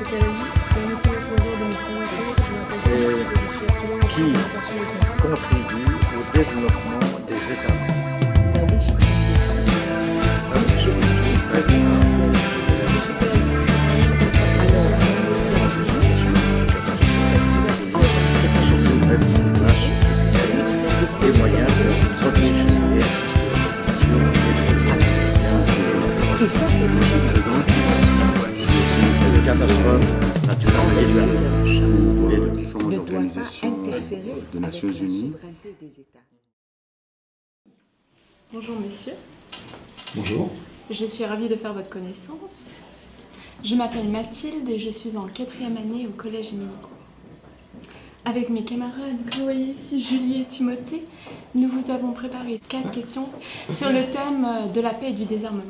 qui contribue au développement des États membres. Des moyens de protéger et assister aux Et ça, c'est les catastrophes naturelles et les différentes organisations des Nations Unies. Bonjour monsieur. Bonjour. Je suis ravie de faire votre connaissance. Je m'appelle Mathilde et je suis en 4e année au collège Émile-Court. Avec mes camarades Chloé, ici, Julie et Timothée, nous vous avons préparé 4 questions sur le thème de la paix et du désarmement.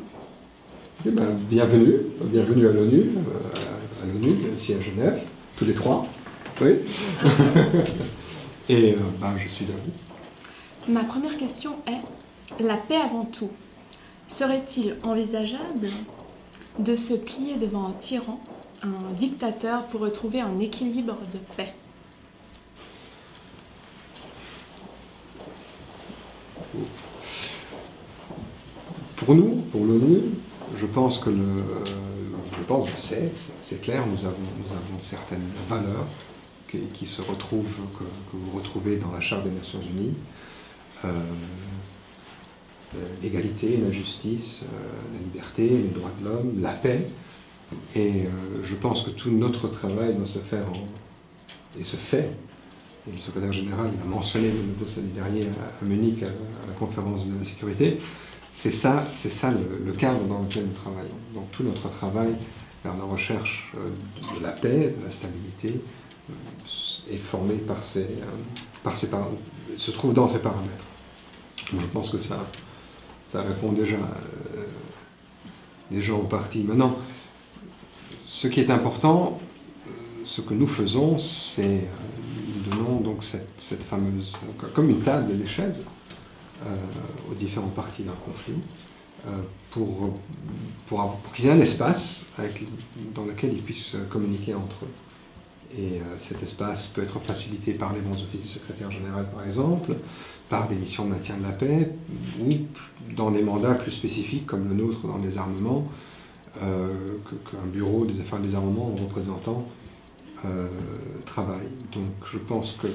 Eh ben, bienvenue à l'ONU, ici à Genève, tous les 3. Oui. Et je suis à vous. Ma première question est, la paix avant tout, serait-il envisageable de se plier devant un tyran, un dictateur, pour retrouver un équilibre de paix ? Pour nous, pour l'ONU, je pense que je sais, c'est clair, nous avons certaines valeurs qui se retrouvent, que vous retrouvez dans la Charte des Nations Unies. L'égalité, la justice, la liberté, les droits de l'homme, la paix. Et je pense que tout notre travail doit se faire et se fait. Et le secrétaire général a mentionné de nouveau samedi dernier à Munich, à la conférence de la sécurité. C'est ça le cadre dans lequel nous travaillons. Donc tout notre travail vers la recherche de la paix, de la stabilité, est formé se trouve dans ces paramètres. Je pense que ça répond déjà en partie. Maintenant, ce qui est important, ce que nous faisons, c'est nous donnons donc cette fameuse, comme une table et des chaises, aux différentes parties d'un conflit, pour qu'ils aient un espace dans lequel ils puissent communiquer entre eux. Et cet espace peut être facilité par les bons offices du secrétaire général, par exemple, par des missions de maintien de la paix, ou dans des mandats plus spécifiques, comme le nôtre dans les armements, qu'un bureau des affaires des armements en représentant travaille. Donc je pense que,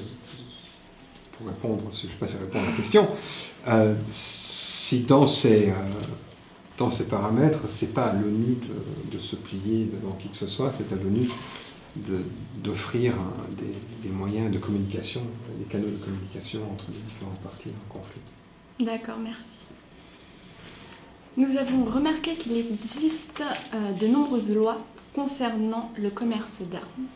pour répondre, je ne sais pas si répondre à la question, si dans ces paramètres, c'est pas à l'ONU de se plier devant qui que ce soit, c'est à l'ONU d'offrir des moyens de communication, des canaux de communication entre les différentes parties en conflit. D'accord, merci. Nous avons remarqué qu'il existe de nombreuses lois concernant le commerce d'armes.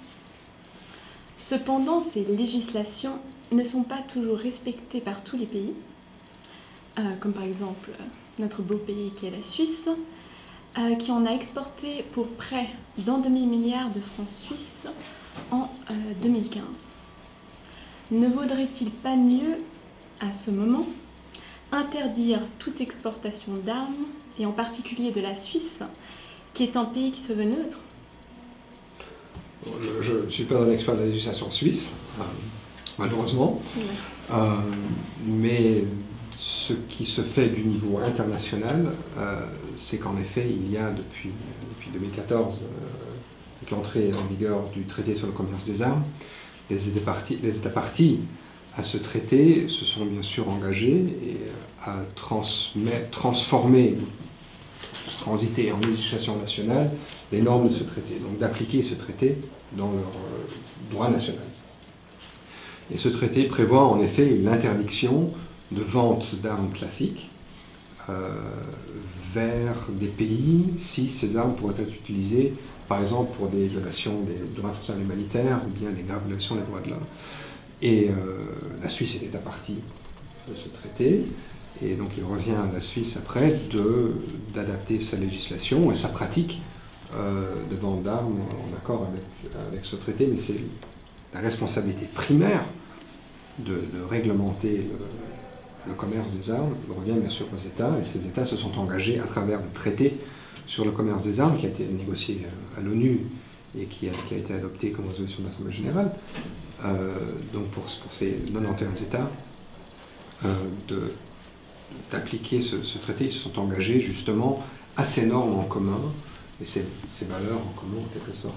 Cependant, ces législations ne sont pas toujours respectées par tous les pays, comme par exemple notre beau pays qui est la Suisse, qui en a exporté pour près d'un demi-milliard de francs suisses en 2015. Ne vaudrait-il pas mieux, à ce moment, interdire toute exportation d'armes, et en particulier de la Suisse, qui est un pays qui se veut neutre? Je ne suis pas un expert de la législation suisse, malheureusement, mais ce qui se fait du niveau international, c'est qu'en effet, il y a depuis 2014, avec l'entrée en vigueur du traité sur le commerce des armes, les États partis à ce traité se sont bien sûr engagés à transformer, transiter en législation nationale les normes de ce traité, donc d'appliquer ce traité dans leur droit national. Et ce traité prévoit en effet une interdiction de vente d'armes classiques vers des pays si ces armes pourraient être utilisées, par exemple, pour des violations des droits internationaux humanitaires ou bien des graves violations des droits de l'homme. Et la Suisse était à partie de ce traité, et donc il revient à la Suisse après d'adapter sa législation et sa pratique de vente d'armes en accord avec ce traité, mais c'est la responsabilité primaire de réglementer le commerce des armes revient bien sûr aux États, et ces États se sont engagés à travers le traité sur le commerce des armes qui a été négocié à l'ONU et qui a été adopté comme résolution de l'Assemblée générale, donc pour ces 91 États, d'appliquer ce traité. Ils se sont engagés justement à ces normes en commun et ces valeurs en commun en quelque sorte,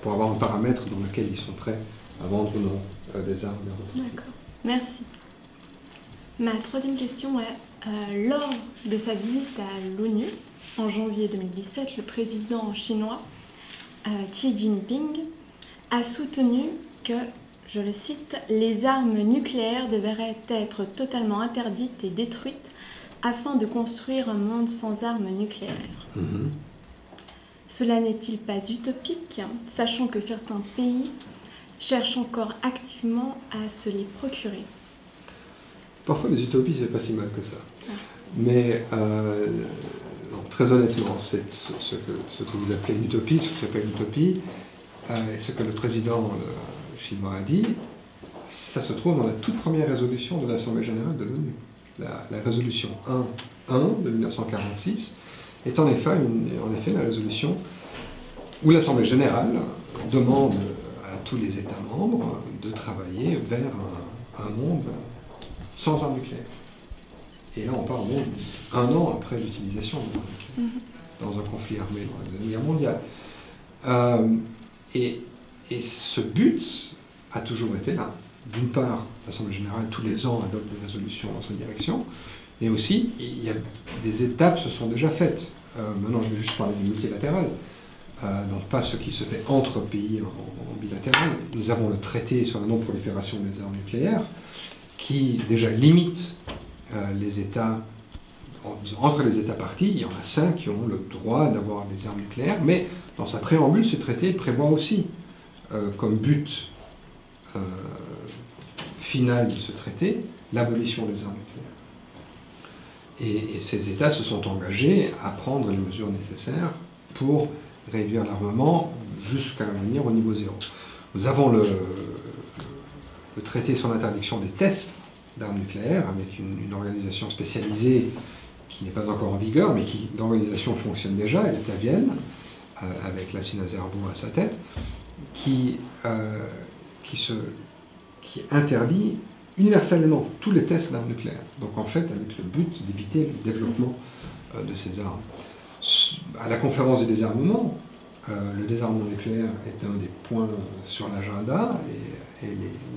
pour avoir un paramètre dans lequel ils sont prêts à vendre ou non des armes. D'accord, merci. Ma troisième question est, lors de sa visite à l'ONU, en janvier 2017, le président chinois Xi Jinping a soutenu que, je le cite, « les armes nucléaires devraient être totalement interdites et détruites afin de construire un monde sans armes nucléaires ». Cela n'est-il pas utopique, sachant que certains pays cherchent encore activement à se les procurer? Parfois, les utopies, c'est pas si mal que ça. Mais, très honnêtement, ce que vous appelez une utopie, ce que tu appelles une utopie, et ce que le président chinois a dit, ça se trouve dans la toute première résolution de l'Assemblée générale de l'ONU. La résolution 1.1 de 1946 est en effet la résolution où l'Assemblée générale demande à tous les États membres de travailler vers un monde sans armes nucléaires. Et là, on parle un an après l'utilisation de l'arme nucléaire, dans un conflit armé dans la Deuxième Guerre mondiale. Et ce but a toujours été là. D'une part, l'Assemblée générale, tous les ans, adopte des résolutions dans cette direction, mais aussi, des étapes se sont déjà faites. Maintenant, je vais juste parler du multilatéral, donc pas ce qui se fait entre pays en bilatéral. Nous avons le traité sur la non-prolifération des armes nucléaires, qui déjà limite les États, entre les États partis, il y en a 5 qui ont le droit d'avoir des armes nucléaires, mais dans sa préambule, ce traité prévoit aussi, comme but final de ce traité, l'abolition des armes nucléaires. Et ces États se sont engagés à prendre les mesures nécessaires pour réduire l'armement jusqu'à venir au niveau zéro. Nous avons le traité sur l'interdiction des tests d'armes nucléaires, avec une organisation spécialisée qui n'est pas encore en vigueur, mais l'organisation fonctionne déjà, elle est à Vienne, avec Lassina Zerbo à sa tête, qui interdit universellement tous les tests d'armes nucléaires. Donc en fait, avec le but d'éviter le développement de ces armes. À la conférence du désarmement, le désarmement nucléaire est un des points sur l'agenda, et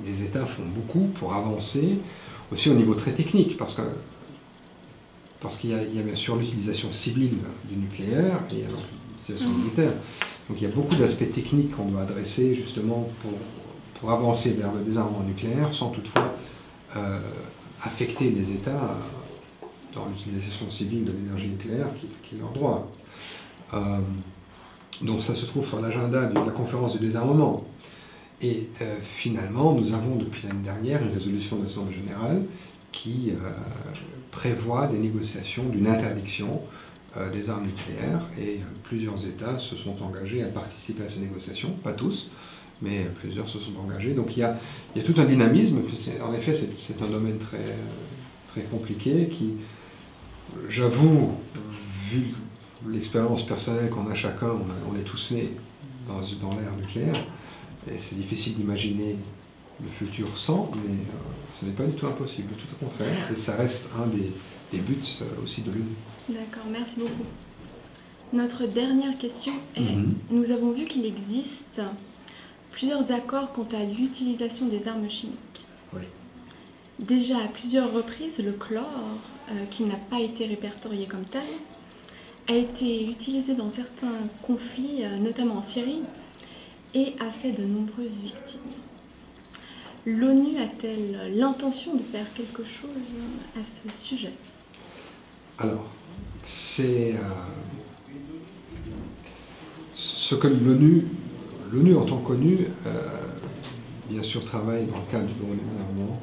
les États font beaucoup pour avancer, aussi au niveau très technique, parce qu'il y a bien sûr l'utilisation civile du nucléaire et l'utilisation militaire. Donc il y a beaucoup d'aspects techniques qu'on doit adresser justement pour avancer vers le désarmement nucléaire, sans toutefois affecter les États dans l'utilisation civile de l'énergie nucléaire, qui est leur droit. Donc ça se trouve sur l'agenda de la conférence du désarmement. Et finalement, nous avons depuis l'année dernière une résolution de l'Assemblée générale qui prévoit des négociations d'une interdiction des armes nucléaires, et plusieurs États se sont engagés à participer à ces négociations, pas tous, mais plusieurs se sont engagés. Donc il y a tout un dynamisme. En effet, c'est un domaine très, très compliqué qui, j'avoue, vu l'expérience personnelle qu'on a chacun, on est tous nés dans l'ère nucléaire, et c'est difficile d'imaginer le futur sans, mais ce n'est pas du tout impossible, tout au contraire, et ça reste un des buts aussi de l'ONU. D'accord, merci beaucoup. Notre dernière question est, nous avons vu qu'il existe plusieurs accords quant à l'utilisation des armes chimiques. Oui. Déjà à plusieurs reprises, le chlore, qui n'a pas été répertorié comme tel, a été utilisé dans certains conflits, notamment en Syrie, et a fait de nombreuses victimes. L'ONU a-t-elle l'intention de faire quelque chose à ce sujet? Alors, c'est ce que l'ONU en tant qu'ONU, bien sûr, travaille dans le cadre du désarmement,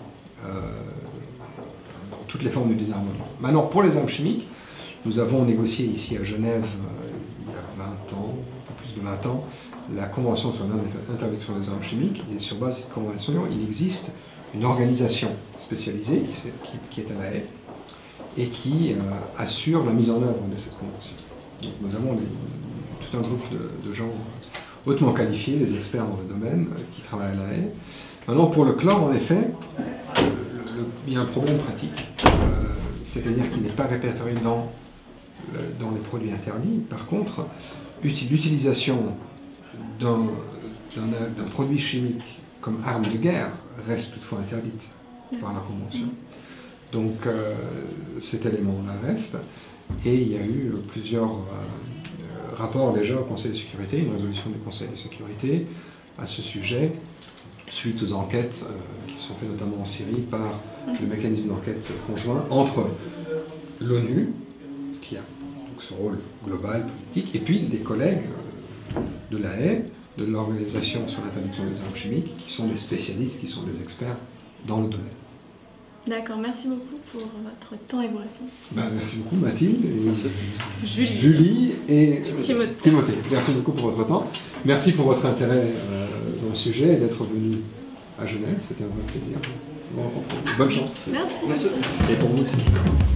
dans toutes les formes du désarmement. Maintenant, pour les armes chimiques, nous avons négocié ici à Genève, il y a 20 ans, un peu plus de 20 ans, la Convention sur l'interdiction des armes chimiques, et sur base de cette convention, il existe une organisation spécialisée qui est à La Haye et qui assure la mise en œuvre de cette convention. Donc nous avons tout un groupe de gens hautement qualifiés, les experts dans le domaine, qui travaillent à La Haye. Maintenant, pour le chlore, en effet, il y a un problème pratique, c'est-à-dire qu'il n'est pas répertorié dans les produits interdits. Par contre, l'utilisation d'un produit chimique comme arme de guerre reste toutefois interdite par la Convention. Donc cet élément-là reste. Et il y a eu plusieurs rapports déjà au Conseil de sécurité, une résolution du Conseil de sécurité à ce sujet, suite aux enquêtes qui sont faites notamment en Syrie par le mécanisme d'enquête conjoint entre l'ONU, qui a donc ce rôle global, politique, et puis des collègues de La Haye, de l'Organisation sur l'interdiction des armes chimiques, qui sont des spécialistes, qui sont des experts dans le domaine. D'accord, merci beaucoup pour votre temps et vos réponses. Merci beaucoup Mathilde, et Julie et Timothée. Merci beaucoup pour votre temps. Merci pour votre intérêt dans le sujet et d'être venu à Genève. C'était un vrai plaisir. Bonne chance. Merci. Et pour vous, c'est